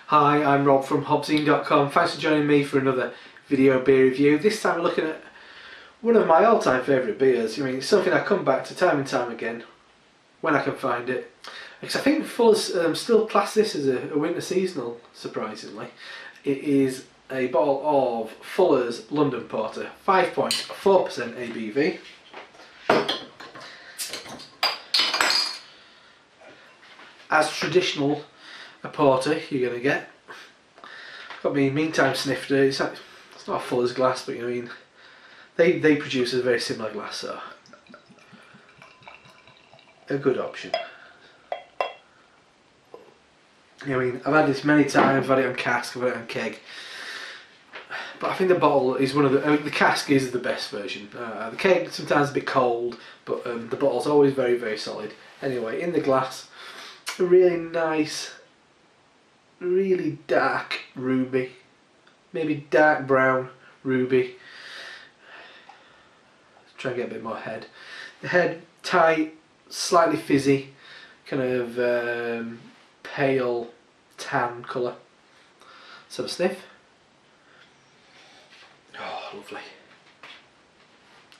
Hi, I'm Rob from HopZine.com. Thanks for joining me for another video beer review. This time we're looking at one of my all-time favourite beers. I mean, it's something I come back to time and time again when I can find it. Because I think Fuller's still class this as a winter seasonal, surprisingly. It is a bottle of Fuller's London Porter, 5.4% ABV. As traditional a porter you're going to get. Got me meantime sniffed it. It's not a Fuller's glass, but you know what I mean. They produce a very similar glass, so a good option. You know what I mean, I've had this many times. I've had it on cask, I've had it on keg, but I think the bottle is one of the. I mean, the cask is the best version. The keg sometimes a bit cold, but the bottle's always very, very solid. Anyway, in the glass, a really nice, really dark ruby, maybe dark brown ruby. Try and get a bit more head. The head tight, slightly fizzy, kind of pale tan colour. Let's have a sniff. Oh, lovely.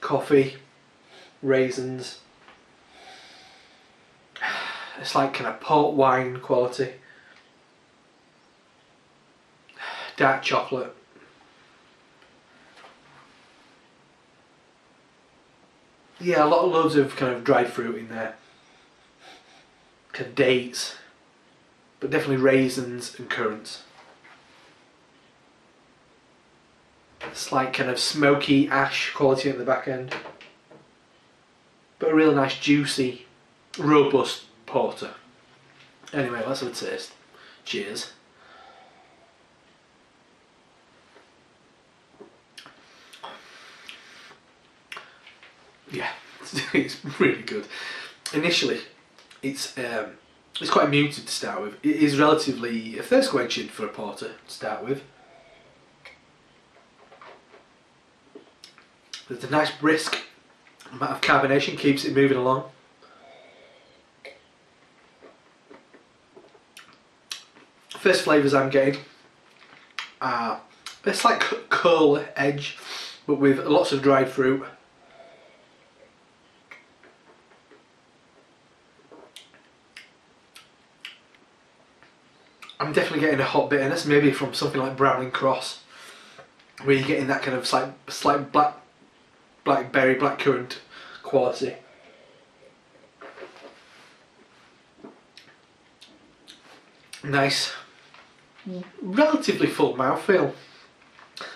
Coffee, raisins. It's like kind of port wine quality. Dark chocolate. Yeah, loads of kind of dried fruit in there. Kind of dates, but definitely raisins and currants. Slight kind of smoky ash quality at the back end. But a really nice, juicy, robust porter. Anyway, let's have a taste. Cheers. Yeah, it's really good. Initially, it's quite muted to start with. It is relatively a thirst quenching for a porter to start with. There's a nice brisk amount of carbonation, keeps it moving along. First flavours I'm getting are a slight curl edge, but with lots of dried fruit. I'm definitely getting a hot bitterness, maybe from something like Bramling Cross, where you're getting that kind of slight blackberry, blackcurrant quality. Nice, relatively full mouthfeel,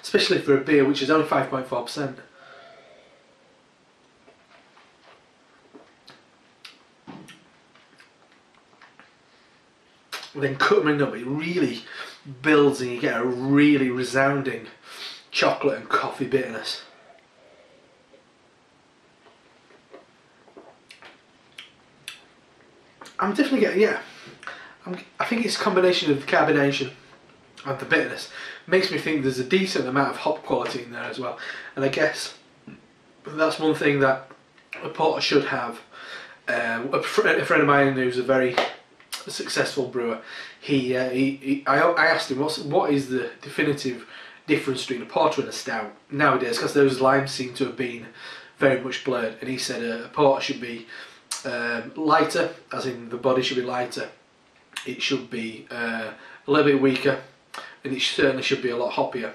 especially for a beer which is only 5.4%. Then coming up, it really builds and you get a really resounding chocolate and coffee bitterness. I'm definitely getting, yeah, I think it's a combination of the carbonation and the bitterness. Makes me think there's a decent amount of hop quality in there as well. And I guess that's one thing that a porter should have. A friend of mine who's a very successful brewer, I asked him what is the definitive difference between a porter and a stout nowadays, because those lines seem to have been very much blurred, and he said a porter should be lighter, as in the body should be lighter, it should be a little bit weaker, and it certainly should be a lot hoppier.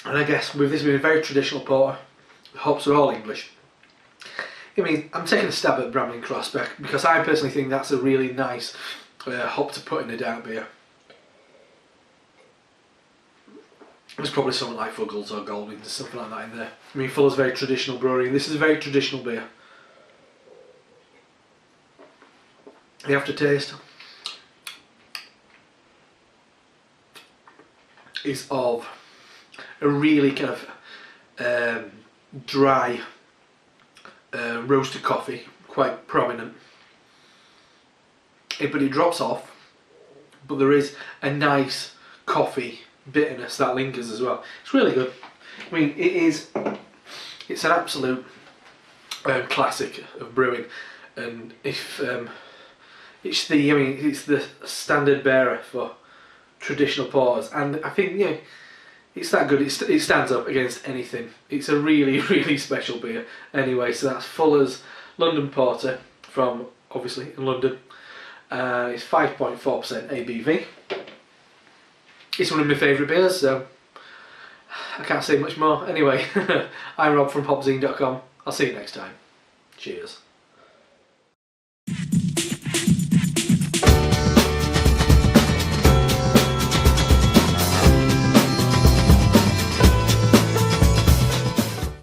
And I guess with this being a very traditional porter, the hops are all English. I mean, I'm taking a stab at Bramling Cross because I personally think that's a really nice hop to put in a dark beer. There's probably something like Fuggles or Goldings or something like that in there. I mean, Fuller's very traditional brewery, and this is a very traditional beer. The aftertaste is of a really kind of dry roasted coffee, quite prominent. But it drops off, but there is a nice coffee bitterness that lingers as well. It's really good. I mean, it's an absolute classic of brewing, and if it's the standard bearer for traditional porters, and I think it's that good. It stands up against anything. It's a really really special beer. Anyway, so that's Fuller's London Porter from obviously in London. It's 5.4% ABV. It's one of my favourite beers, so I can't say much more. Anyway, I'm Rob from HopZine.com. I'll see you next time. Cheers.